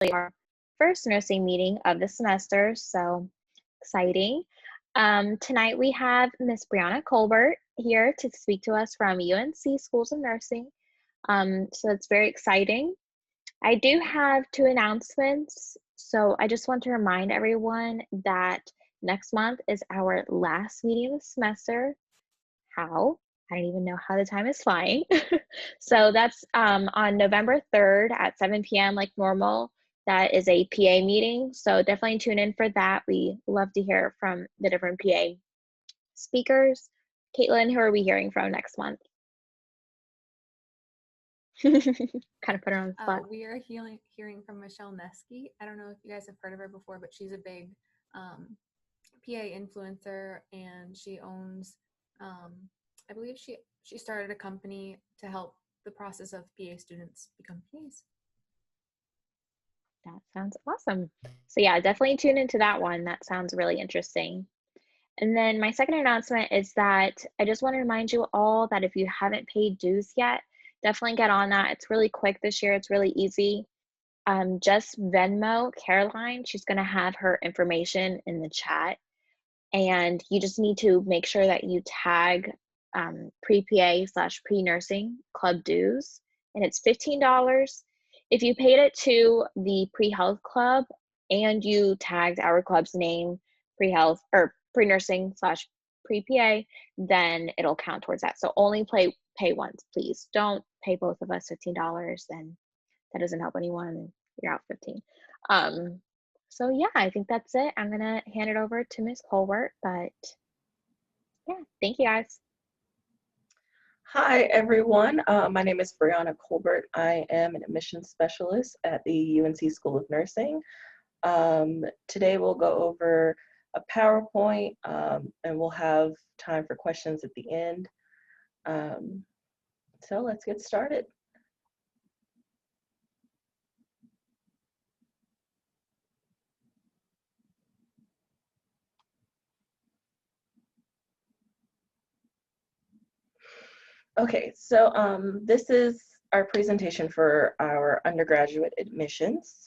our first nursing meeting of the semester, so exciting. Tonight we have Miss Brianna Colbert here to speak to us from UNC Schools of Nursing. So it's very exciting. I do have two announcements. So I just want to remind everyone that next month is our last meeting of the semester. How? I don't even know how the time is flying. So that's on November 3rd at 7 p.m. like normal. That is a PA meeting. So definitely tune in for that. We love to hear from the different PA speakers. Caitlin, who are we hearing from next month? Kind of put her on the spot. We are hearing from Michelle Nesky. I don't know if you guys have heard of her before, but she's a big PA influencer, and she owns, I believe she started a company to help the process of PA students become PAs. That sounds awesome. So yeah, definitely tune into that one. That sounds really interesting. And then my second announcement is that I just want to remind you all that if you haven't paid dues yet, definitely get on that. It's really quick this year. It's really easy. Just Venmo Caroline. She's going to have her information in the chat. And you just need to make sure that you tag pre-PA/pre-nursing club dues. And it's $15. If you paid it to the pre-health club and you tagged our club's name, pre-health or pre-nursing/pre-PA, then it'll count towards that. So only pay once, please. Don't pay both of us $15, and that doesn't help anyone. You're out 15. So yeah, I think that's it. I'm gonna hand it over to Ms. Colbert, but yeah, thank you guys. Hi, everyone. My name is Brianna Colbert. I am an admissions specialist at the UNC School of Nursing. Today we'll go over a PowerPoint and we'll have time for questions at the end. So let's get started. Okay, so this is our presentation for our undergraduate admissions.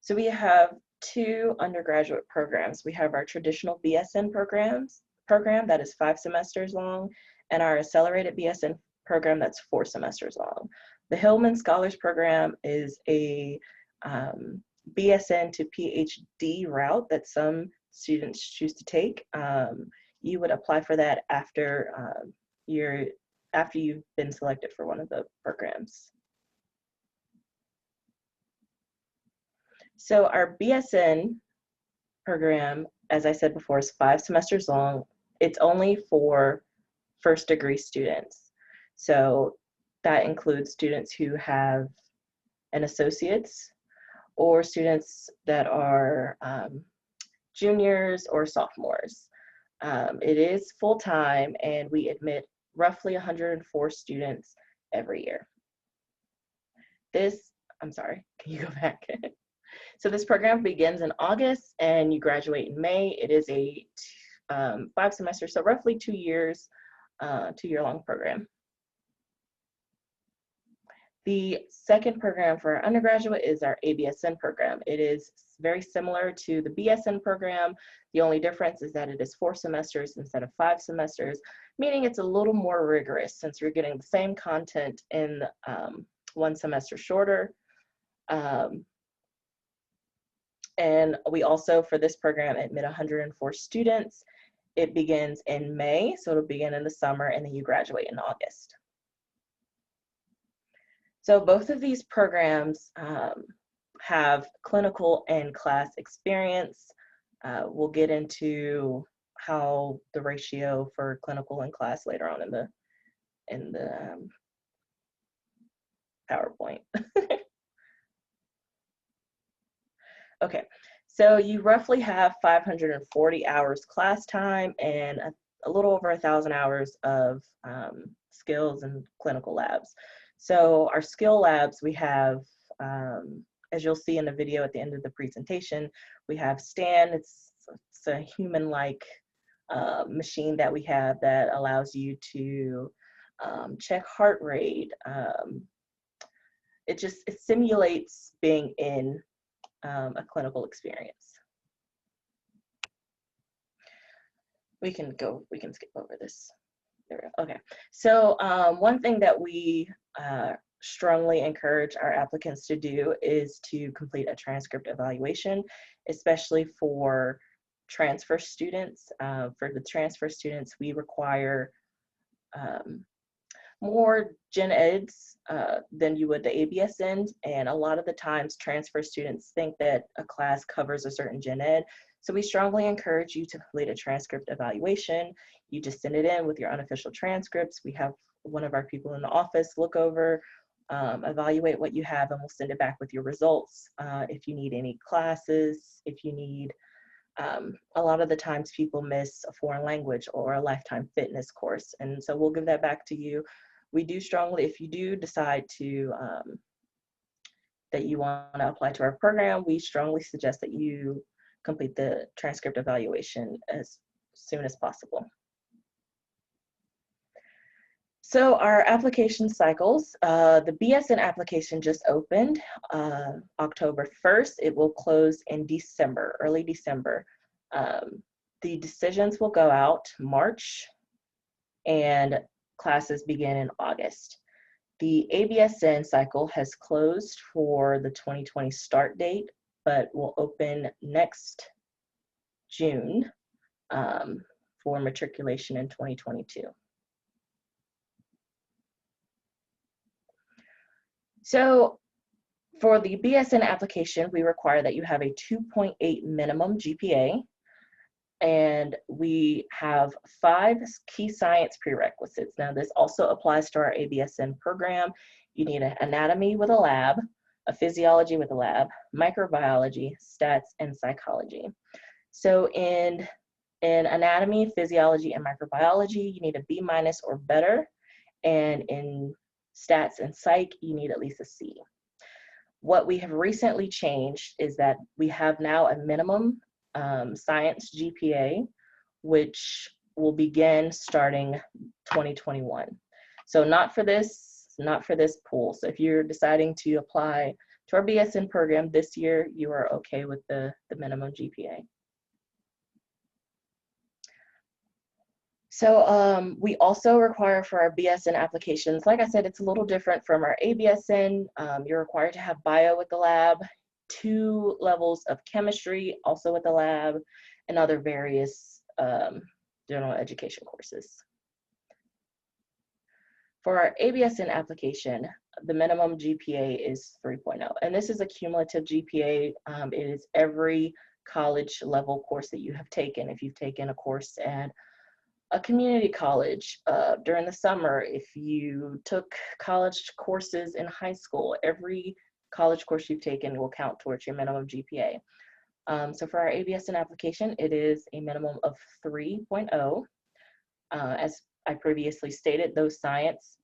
So we have two undergraduate programs. We have our traditional BSN program that is 5 semesters long, and our accelerated BSN program that's 4 semesters long. The Hillman Scholars Program is a BSN to PhD route that some students choose to take. You would apply for that after you've been selected for one of the programs. So our BSN program, as I said before, is 5 semesters long. It's only for first degree students. So that includes students who have an associate's or students that are juniors or sophomores. It is full-time, and we admit roughly 104 students every year. I'm sorry, can you go back? So this program begins in August and you graduate in May. It is a 5 semesters, so roughly 2 years, 2-year-long program. The second program for our undergraduate is our ABSN program. It is very similar to the BSN program. The only difference is that it is 4 semesters instead of 5 semesters, meaning it's a little more rigorous since you're getting the same content in 1 semester shorter. And we also, for this program, admit 104 students. It begins in May, so it'll begin in the summer, and then you graduate in August. So both of these programs have clinical and class experience. We'll get into how the ratio for clinical and class later on in the PowerPoint. Okay, so you roughly have 540 hours class time and a little over 1,000 hours of skills and clinical labs. So our skill labs, we have, as you'll see in the video at the end of the presentation, we have STAN. It's a human-like machine that we have that allows you to check heart rate, it simulates being in a clinical experience. We can skip over this. There we go. Okay. So one thing that we strongly encourage our applicants to do is to complete a transcript evaluation, especially for transfer students. For the transfer students, we require more gen eds than you would the ABSN, and a lot of the times transfer students think that a class covers a certain gen ed. So we strongly encourage you to complete a transcript evaluation. You just send it in with your unofficial transcripts. We have one of our people in the office look over, evaluate what you have, and we'll send it back with your results. If you need any classes, if you need, a lot of the times people miss a foreign language or a lifetime fitness course, and so we'll give that back to you. We do strongly, if you do decide to, that you want to apply to our program, we strongly suggest that you complete the transcript evaluation as soon as possible. So our application cycles, the BSN application just opened October 1st. It will close in December, early December. The decisions will go out March, and classes begin in August. The ABSN cycle has closed for the 2020 start date, but will open next June for matriculation in 2022. So for the BSN application, we require that you have a 2.8 minimum GPA, and we have 5 key science prerequisites. Now this also applies to our ABSN program. You need an anatomy with a lab, a physiology with a lab, microbiology, stats, and psychology. So in anatomy, physiology, and microbiology, you need a B- or better, and in stats and psych, you need at least a C. What we have recently changed is that we have now a minimum science GPA, which will begin starting 2021. So not for this pool. So if you're deciding to apply to our BSN program this year, you are okay with the minimum GPA. So we also require for our BSN applications, like I said, it's a little different from our ABSN. You're required to have bio with the lab, 2 levels of chemistry also with the lab, and other various general education courses. For our ABSN application, the minimum GPA is 3.0, and this is a cumulative GPA. It is every college level course that you have taken. If you've taken a course at a community college during the summer, if you took college courses in high school, every college course you've taken will count towards your minimum GPA. So for our ABSN application, it is a minimum of 3.0. As I previously stated, those science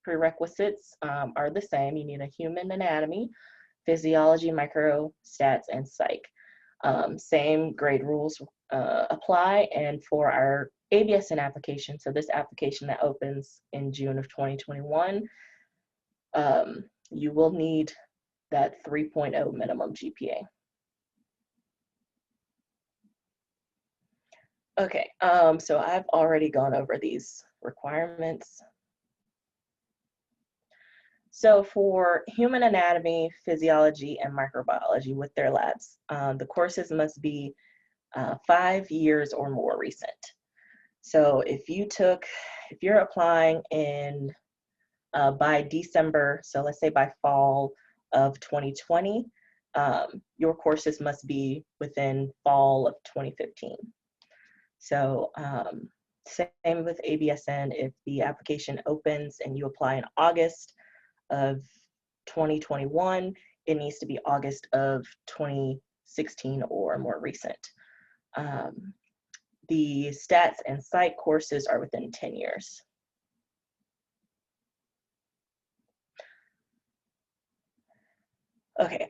prerequisites are the same. You need a human anatomy, physiology, micro, stats, and psych. Same grade rules apply, and for our ABSN application, so this application that opens in June of 2021, you will need that 3.0 minimum GPA. Okay, so I've already gone over these requirements. So for human anatomy, physiology, and microbiology with their labs, the courses must be 5 years or more recent. So if you're applying in by December, so let's say by fall of 2020, your courses must be within fall of 2015. So same with ABSN, if the application opens and you apply in August of 2021, it needs to be August of 2016 or more recent. The stats and psych courses are within 10 years. Okay,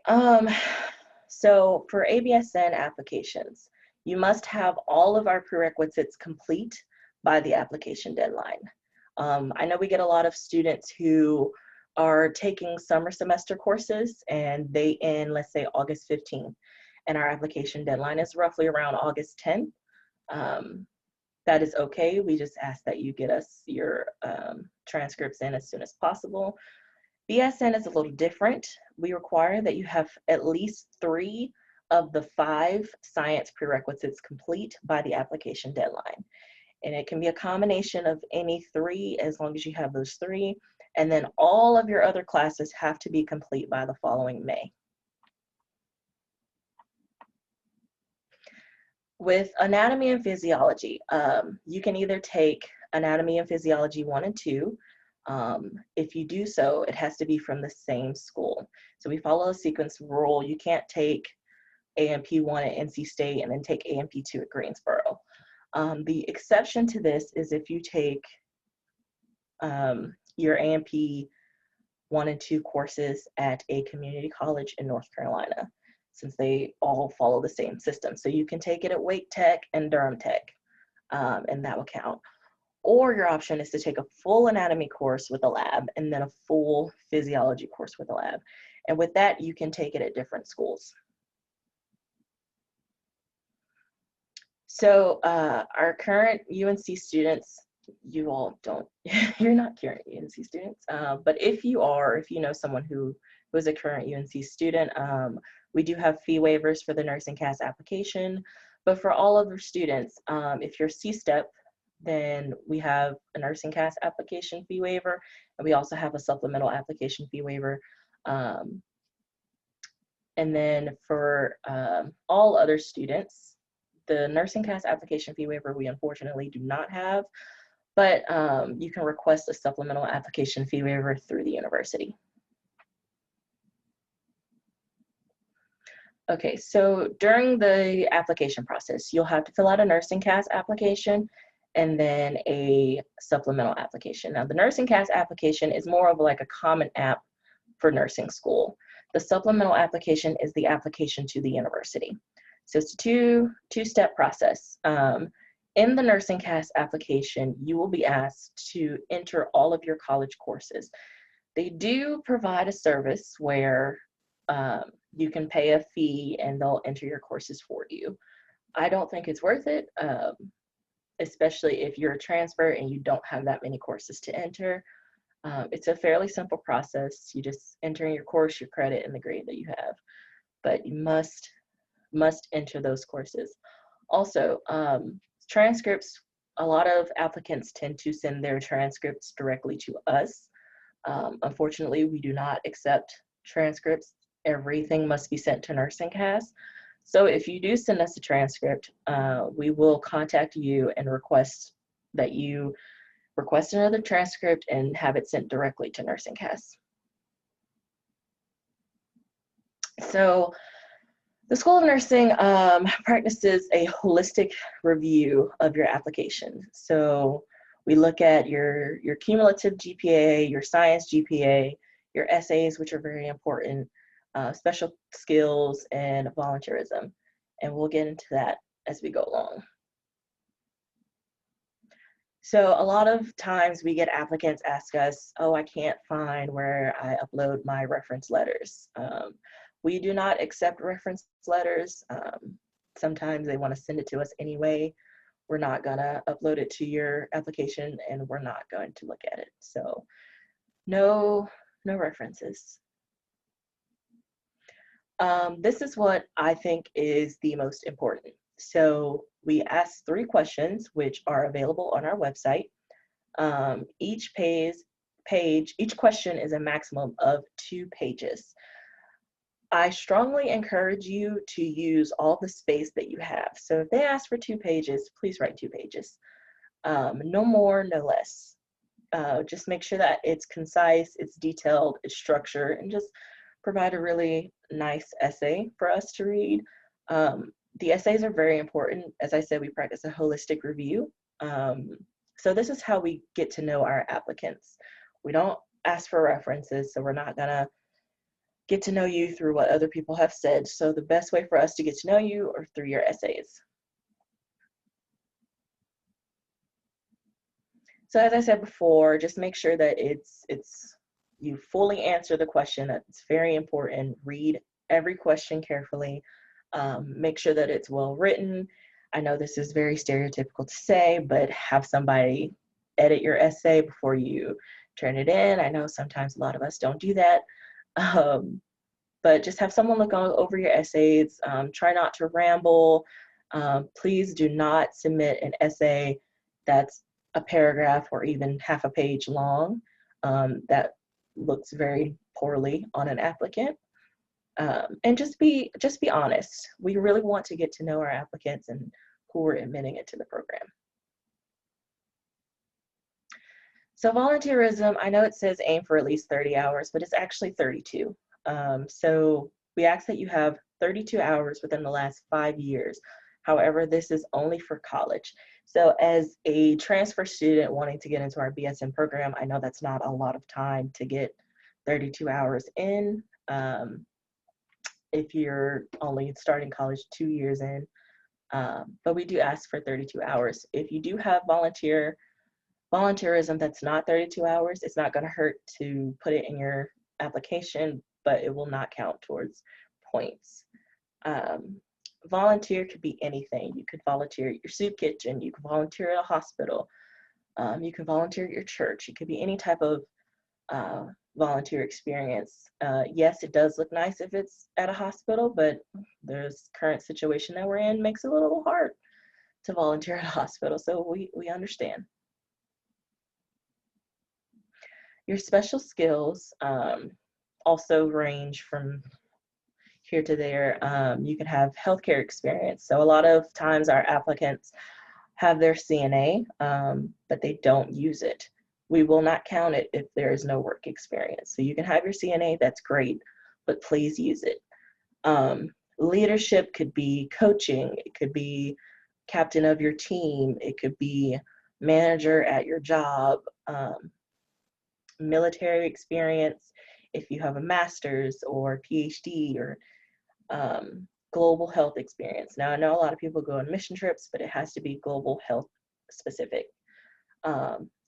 so for ABSN applications, you must have all of our prerequisites complete by the application deadline. I know we get a lot of students who are taking summer semester courses and they end, let's say, August 15th, and our application deadline is roughly around August 10th. That is okay. We just ask that you get us your transcripts in as soon as possible. BSN is a little different. We require that you have at least 3 of the 5 science prerequisites complete by the application deadline. And it can be a combination of any 3 as long as you have those 3. And then all of your other classes have to be complete by the following May. With anatomy and physiology, you can either take anatomy and physiology 1 and 2. If you do so, it has to be from the same school. So we follow a sequence rule. You can't take AMP1 at NC State and then take AMP2 at Greensboro. The exception to this is if you take your AMP1 and 2 courses at a community college in North Carolina, since they all follow the same system. So you can take it at Wake Tech and Durham Tech, and that will count. Or your option is to take a full anatomy course with a lab and then a full physiology course with a lab. And with that, you can take it at different schools. So our current UNC students, you all don't, you're not current UNC students, but if you are, if you know someone who is a current UNC student, we do have fee waivers for the nursing CAS application. But for all other students, if you're C-STEP, then we have a nursing CAS application fee waiver, and we also have a supplemental application fee waiver. And then for all other students, the nursing CAS application fee waiver we unfortunately do not have, but you can request a supplemental application fee waiver through the university. Okay, so during the application process, you'll have to fill out a nursing CAS application and then a supplemental application. Now, the nursing CAS application is more of like a common app for nursing school. The supplemental application is the application to the university. So it's a two-step process. In the nursing CAS application, you will be asked to enter all of your college courses. They do provide a service where you can pay a fee and they'll enter your courses for you. I don't think it's worth it, especially if you're a transfer and you don't have that many courses to enter. It's a fairly simple process. You just enter in your course, your credit, and the grade that you have. But you must enter those courses. Also, transcripts, a lot of applicants tend to send their transcripts directly to us. Unfortunately, we do not accept transcripts. Everything must be sent to nursing CAS. So if you do send us a transcript, we will contact you and request that you request another transcript and have it sent directly to nursing CAS. So the School of Nursing practices a holistic review of your application. So we look at your cumulative GPA, your science GPA, your essays, which are very important, special skills, and volunteerism. And we'll get into that as we go along. So a lot of times we get applicants ask us, oh, I can't find where I upload my reference letters. We do not accept reference letters. Sometimes they want to send it to us anyway. We're not gonna upload it to your application and we're not going to look at it. So no references. This is what I think is the most important. So we ask 3 questions, which are available on our website. Each question is a maximum of 2 pages. I strongly encourage you to use all the space that you have. So if they ask for 2 pages, please write 2 pages. No more, no less. Just make sure that it's concise, it's detailed, it's structured, and just provide a really nice essay for us to read. The essays are very important. As I said, we practice a holistic review. So this is how we get to know our applicants. We don't ask for references, so we're not gonna get to know you through what other people have said. So the best way for us to get to know you are through your essays. So as I said before, just make sure that it's you fully answer the question. That's very important. Read every question carefully. Make sure that it's well written. I know this is very stereotypical to say, but have somebody edit your essay before you turn it in. I know sometimes a lot of us don't do that. But just have someone look over your essays. Try not to ramble. Please do not submit an essay that's a paragraph or even half a page long. That looks very poorly on an applicant. And just be honest. We really want to get to know our applicants and who we're admitting into the program. So volunteerism, I know it says aim for at least 30 hours, but it's actually 32. So we ask that you have 32 hours within the last 5 years. However, this is only for college. So as a transfer student wanting to get into our BSN program, I know that's not a lot of time to get 32 hours in. If you're only starting college 2 years in, but we do ask for 32 hours. If you do have volunteerism that's not 32 hours, it's not going to hurt to put it in your application, but it will not count towards points. Volunteer could be anything. You could volunteer at your soup kitchen, you could volunteer at a hospital, you can volunteer at your church. It could be any type of volunteer experience. Yes, it does look nice if it's at a hospital, but this current situation that we're in makes it a little hard to volunteer at a hospital, so we understand. Your special skills also range from here to there. You can have healthcare experience. So a lot of times our applicants have their CNA, but they don't use it. We will not count it if there is no work experience. So you can have your CNA, that's great, but please use it. Leadership could be coaching, it could be captain of your team, it could be manager at your job, military experience, if you have a master's or PhD, or global health experience. Now, I know a lot of people go on mission trips, but it has to be global health specific.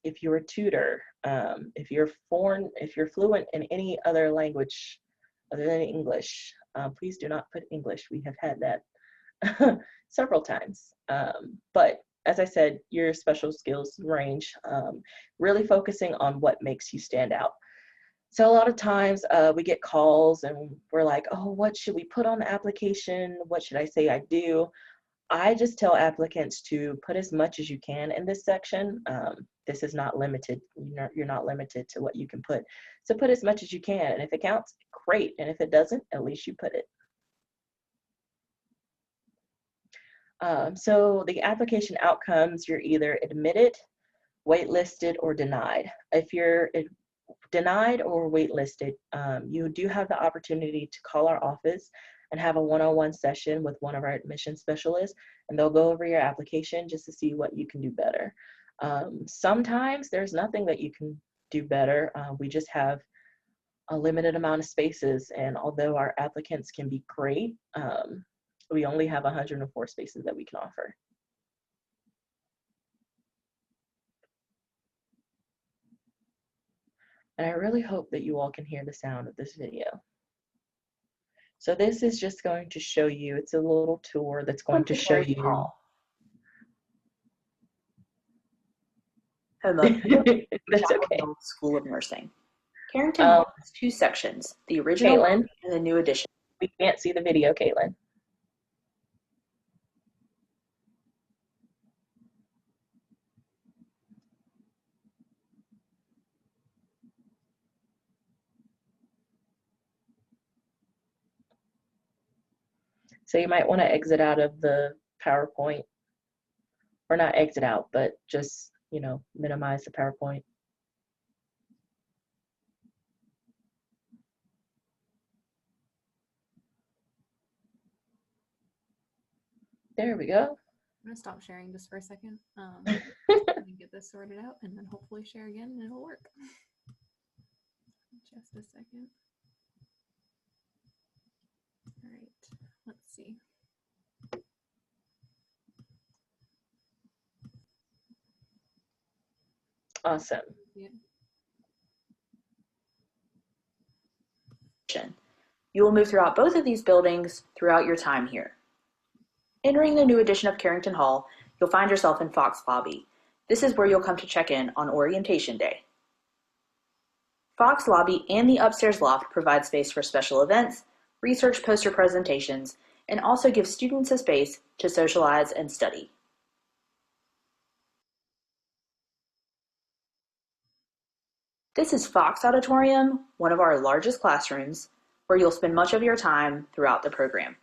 If you're a tutor, if you're fluent in any other language other than English, please do not put English. We have had that several times. But as I said, your special skills range, really focusing on what makes you stand out. So a lot of times we get calls and we're like, oh, what should we put on the application? What should I say I do? I just tell applicants to put as much as you can in this section. This is not limited. You're not limited to what you can put. So put as much as you can. And if it counts, great. And if it doesn't, at least you put it. So the application outcomes, you're either admitted, waitlisted, or denied. If you're denied or waitlisted, you do have the opportunity to call our office and have a one-on-one session with one of our admission specialists, and they'll go over your application just to see what you can do better. Sometimes there's nothing that you can do better. We just have a limited amount of spaces, and although our applicants can be great, we only have 104 spaces that we can offer. And I really hope that you all can hear the sound of this video. So this is just going to show you, it's a little tour that's going to show you. Hello. That's okay. School of Nursing. Carrington Hall has two sections, the original Caitlin, and the new edition. We can't see the video, Caitlin. So you might want to exit out of the PowerPoint, or not exit out, but just, minimize the PowerPoint. There we go. I'm gonna stop sharing just for a second. Let me get this sorted out and then hopefully share again and it'll work. Just a second. All right, let's see. Awesome. Yeah. You will move throughout both of these buildings throughout your time here. Entering the new addition of Carrington Hall, you'll find yourself in Fox Lobby. This is where you'll come to check in on orientation day. Fox Lobby and the upstairs loft provide space for special events, research poster presentations, and also give students a space to socialize and study. This is Fox Auditorium, one of our largest classrooms, where you'll spend much of your time throughout the program.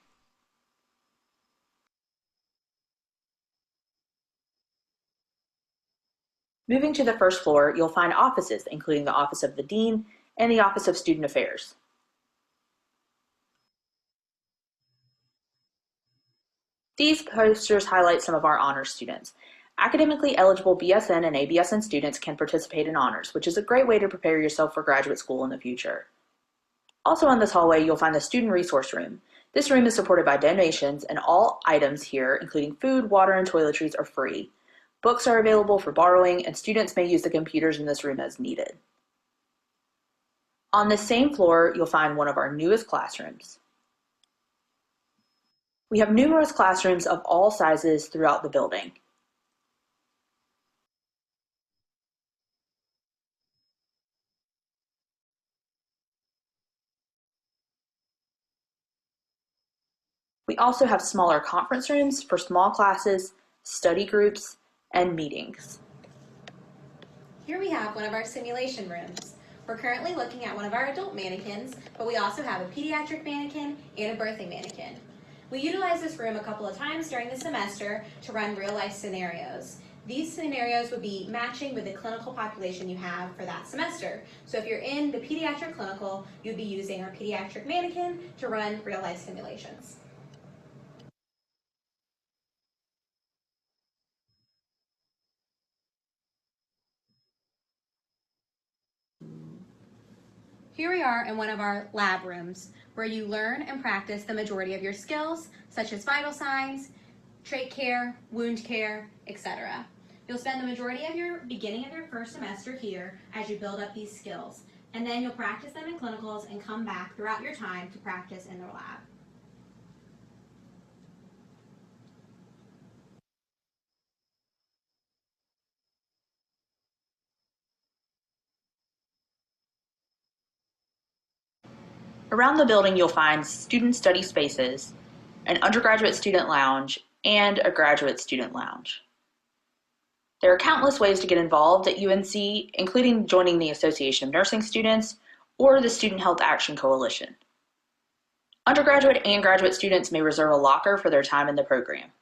Moving to the first floor, you'll find offices, including the Office of the Dean and the Office of Student Affairs. These posters highlight some of our honors students. Academically eligible BSN and ABSN students can participate in honors, which is a great way to prepare yourself for graduate school in the future. Also in this hallway, you'll find the Student Resource Room. This room is supported by donations, and all items here, including food, water, and toiletries, are free. Books are available for borrowing, and students may use the computers in this room as needed. On this same floor, you'll find one of our newest classrooms. We have numerous classrooms of all sizes throughout the building. We also have smaller conference rooms for small classes, study groups, and meetings. Here we have one of our simulation rooms. We're currently looking at one of our adult mannequins, but we also have a pediatric mannequin and a birthing mannequin. We utilize this room a couple of times during the semester to run real-life scenarios. These scenarios would be matching with the clinical population you have for that semester. So if you're in the pediatric clinical, you'd be using our pediatric mannequin to run real-life simulations. Here we are in one of our lab rooms where you learn and practice the majority of your skills, such as vital signs, trach care, wound care, etc. You'll spend the majority of your beginning of your first semester here as you build up these skills, and then you'll practice them in clinicals and come back throughout your time to practice in the lab. Around the building, you'll find student study spaces, an undergraduate student lounge, and a graduate student lounge. There are countless ways to get involved at UNC, including joining the Association of Nursing Students or the Student Health Action Coalition. Undergraduate and graduate students may reserve a locker for their time in the program.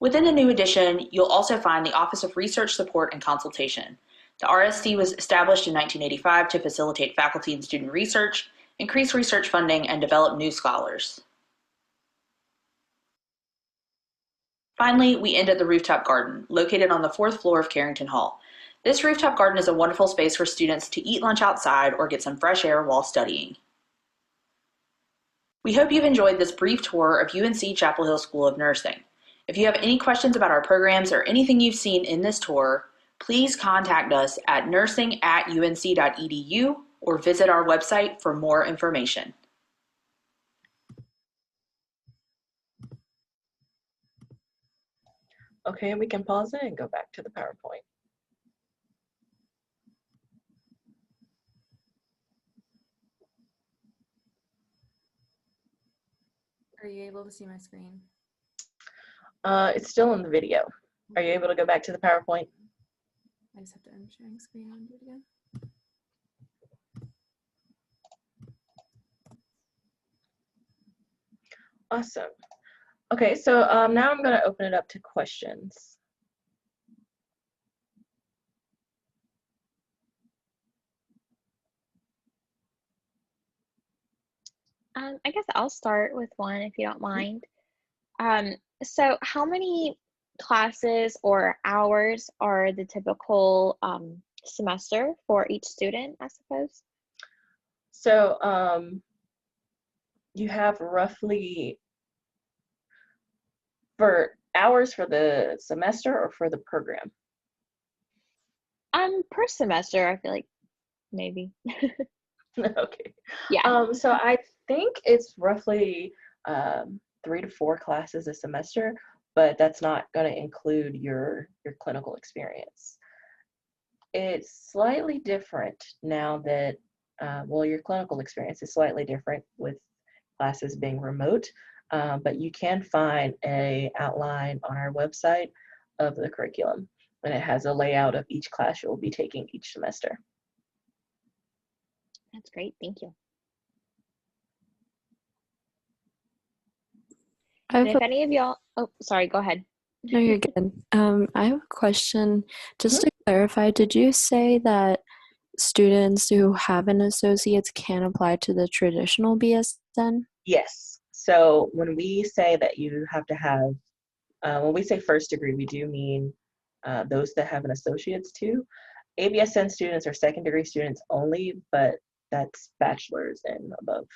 Within the new addition, you'll also find the Office of Research Support and Consultation. The RSC was established in 1985 to facilitate faculty and student research, increase research funding, and develop new scholars. Finally, we end at the rooftop garden, located on the 4th floor of Carrington Hall. This rooftop garden is a wonderful space for students to eat lunch outside or get some fresh air while studying. We hope you've enjoyed this brief tour of UNC Chapel Hill School of Nursing. If you have any questions about our programs or anything you've seen in this tour, please contact us at nursing@unc.edu or visit our website for more information. Okay, we can pause it and go back to the PowerPoint. Are you able to see my screen? It's still in the video. Are you able to go back to the PowerPoint? I just have to end sharing screen and do it again. Awesome. Okay, so now I'm going to open it up to questions. I guess I'll start with one if you don't mind. So how many classes or hours are the typical semester for each student, I suppose? So you have roughly, for hours for the semester or for the program? Per semester, I feel like maybe. Okay. Yeah. So I think it's roughly 3 to 4 classes a semester, but that's not going to include your clinical experience. It's slightly different now that, well, your clinical experience is slightly different with classes being remote, but you can find a outline on our website of the curriculum, and it has a layout of each class you'll be taking each semester. That's great. Thank you. I And have if any of y'all, oh, sorry, go ahead. no, you're good. I have a question. Just Mhm. to clarify, did you say that students who have an associate's can apply to the traditional BSN? Yes. So when we say that you have to have, when we say first degree, we do mean those that have an associate's too. ABSN students are second degree students only, but that's bachelor's and above.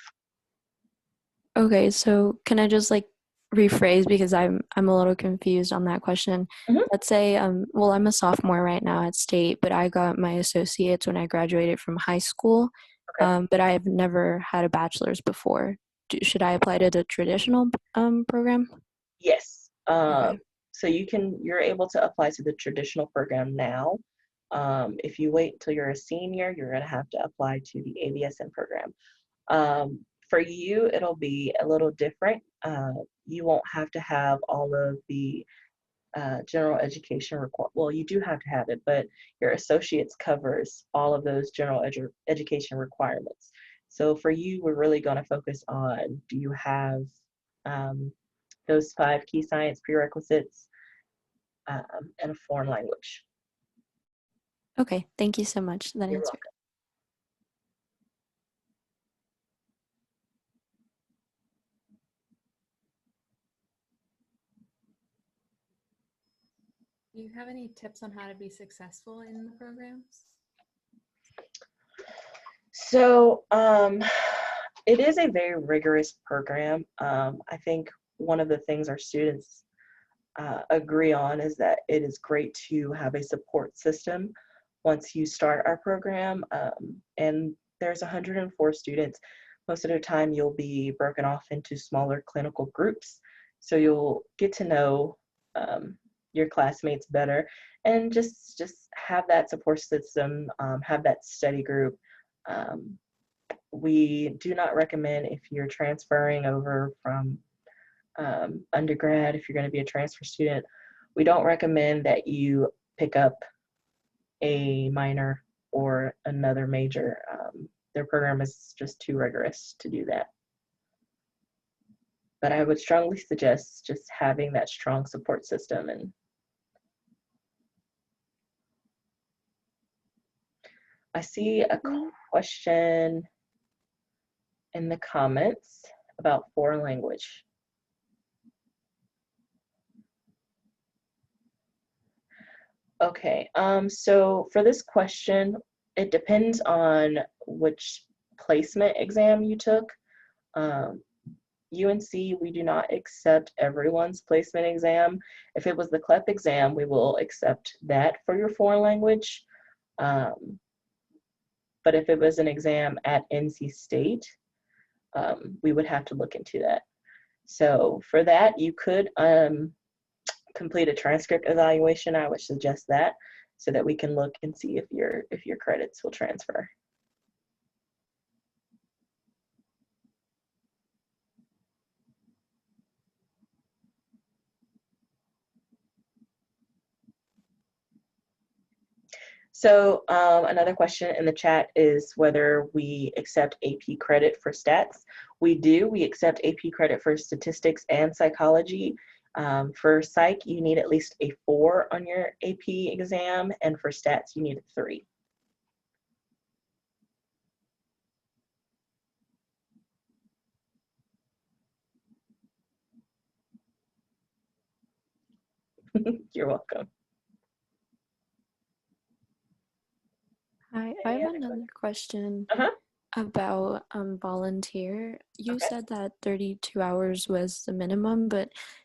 Okay, so can I just like rephrase because I'm a little confused on that question. Mhm. Let's say well, I'm a sophomore right now at state, but I got my associates when I graduated from high school. Okay. But I've never had a bachelor's before. Should I apply to the traditional program? Yes. Okay. So you're able to apply to the traditional program now. If you wait until you're a senior, you're going to have to apply to the ABSN program. For you, it'll be a little different. You won't have to have all of the general education well, you do have to have it, but your associates covers all of those general education requirements. So for you, we're really going to focus on, do you have um, those 5 key science prerequisites and a foreign language? Okay, thank you so much. That You're answered. welcome. Do you have any tips on how to be successful in the programs? So it is a very rigorous program. I think one of the things our students agree on is that it is great to have a support system once you start our program. And there's 104 students. Most of the time you'll be broken off into smaller clinical groups. So you'll get to know your classmates better and just have that support system, have that study group. We do not recommend, if you're transferring over from undergrad, if you're going to be a transfer student, we don't recommend that you pick up a minor or another major. Their program is just too rigorous to do that. But I would strongly suggest just having that strong support system. And I see a question in the comments about foreign language. Okay, so for this question, it depends on which placement exam you took. UNC, we do not accept everyone's placement exam. If it was the CLEP exam, we will accept that for your foreign language. But if it was an exam at NC State, we would have to look into that. So for that, you could complete a transcript evaluation. I would suggest that so that we can look and see if your credits will transfer. So another question in the chat is whether we accept AP credit for stats. We do. We accept AP credit for statistics and psychology. For psych, you need at least a 4 on your AP exam, and for stats, you need a 3. You're welcome. Hi, I have another question Uh-huh. about volunteer. You Okay. said that 32 hours was the minimum,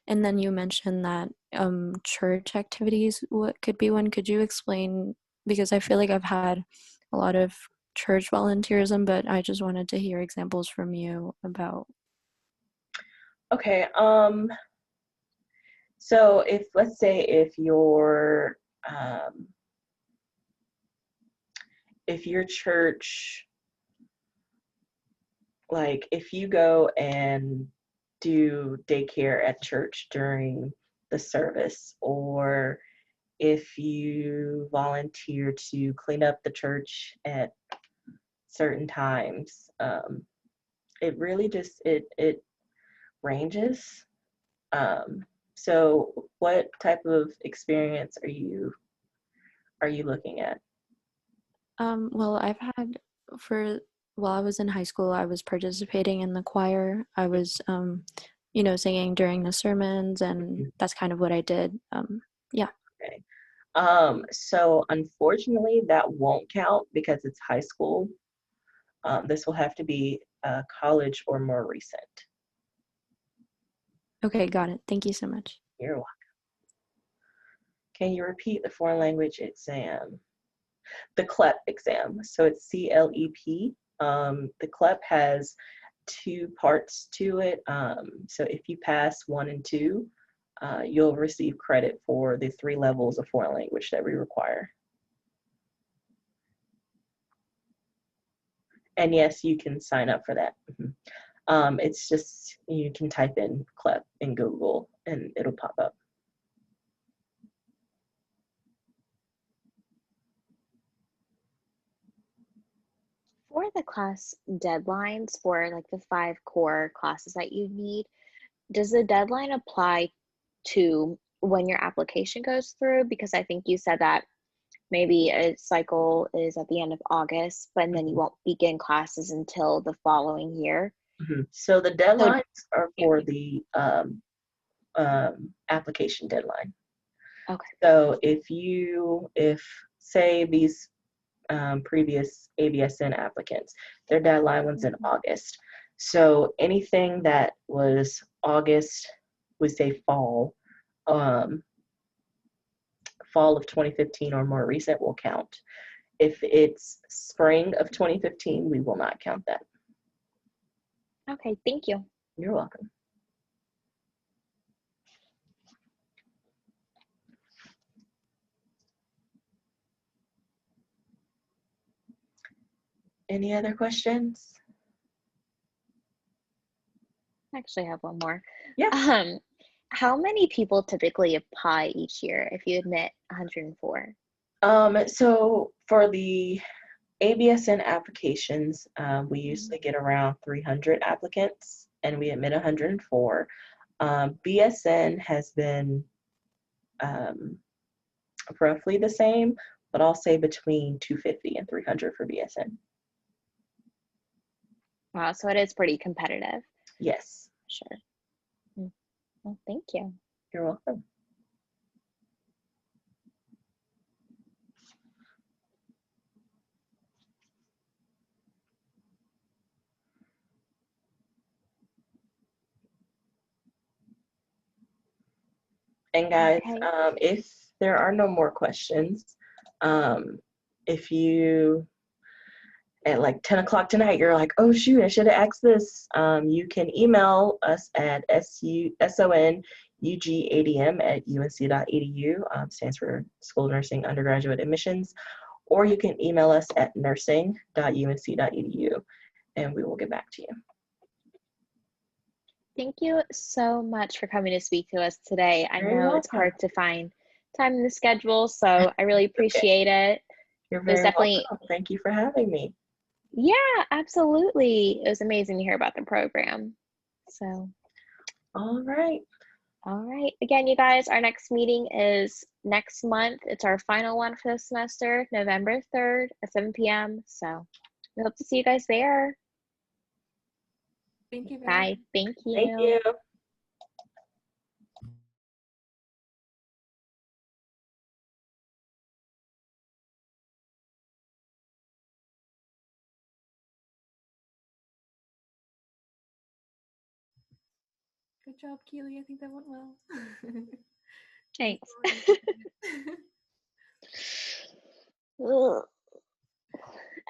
and then you mentioned that church activities what could be one. Could you explain? Because I feel like I've had a lot of church volunteerism, but I just wanted to hear examples from you about. Okay. So let's say if your church, like if you go and do daycare at church during the service, or if you volunteer to clean up the church at certain times, it really just it ranges. So what type of experience are you looking at? Well, I've had while I was in high school, I was participating in the choir. I was, singing during the sermons, and that's kind of what I did. Yeah. Okay. So unfortunately, that won't count because it's high school. This will have to be college or more recent. Okay, got it. Thank you so much. You're welcome. Can you repeat the foreign language exam? The CLEP exam. So it's CLEP. The CLEP has 2 parts to it. So if you pass 1 and 2, you'll receive credit for the 3 levels of foreign language that we require. And yes, you can sign up for that. It's just, you can type in CLEP in Google and it'll pop up. For the class deadlines for like the 5 core classes that you need, does the deadline apply to when your application goes through? Because I think you said that maybe a cycle is at the end of August, but then you won't begin classes until the following year. So the deadlines are for the application deadline. Okay. So if say these previous ABSN applicants, their deadline was in August. So anything that was August, we say fall of 2015 or more recent will count. If it's spring of 2015, we will not count that. Okay, thank you. You're welcome. Any other questions? I actually have one more. Yeah. How many people typically apply each year if you admit 104? So for the ABSN applications, we usually get around 300 applicants and we admit 104. BSN has been roughly the same, but I'll say between 250 and 300 for BSN. Wow, so it is pretty competitive. Yes. Sure. Well, thank you. You're welcome. And guys, Okay. if there are no more questions, if you at like 10 o'clock tonight, you're like, oh shoot, I should have asked this, you can email us at sonugADM@unc.edu, stands for School of Nursing Undergraduate Admissions, or you can email us at nursing.unc.edu, and we will get back to you. Thank you so much for coming to speak to us today. I know it's hard to find time in the schedule, so I really appreciate it. You're very welcome. Thank you for having me. Yeah, absolutely. It was amazing to hear about the program. So, all right. Again, you guys, our next meeting is next month. It's our final one for the semester, November 3rd at 7 p.m. So we hope to see you guys there. Thank you. Bye. Thank you. Thank you. Good job, Keely. I think that went well. Thanks.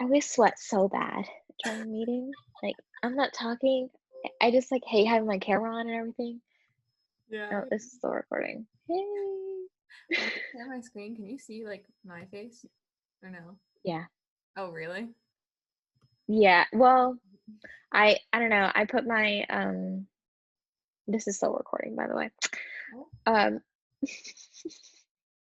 I always sweat so bad during meetings. Like, I'm not talking. I just like hate having my camera on and everything. Yeah. Oh, this is still recording. Hey. When I look at my screen, can you see like my face? Or no? Yeah. Oh, really? Yeah. Well, I don't know. I put my this is still recording, by the way. Oh. Um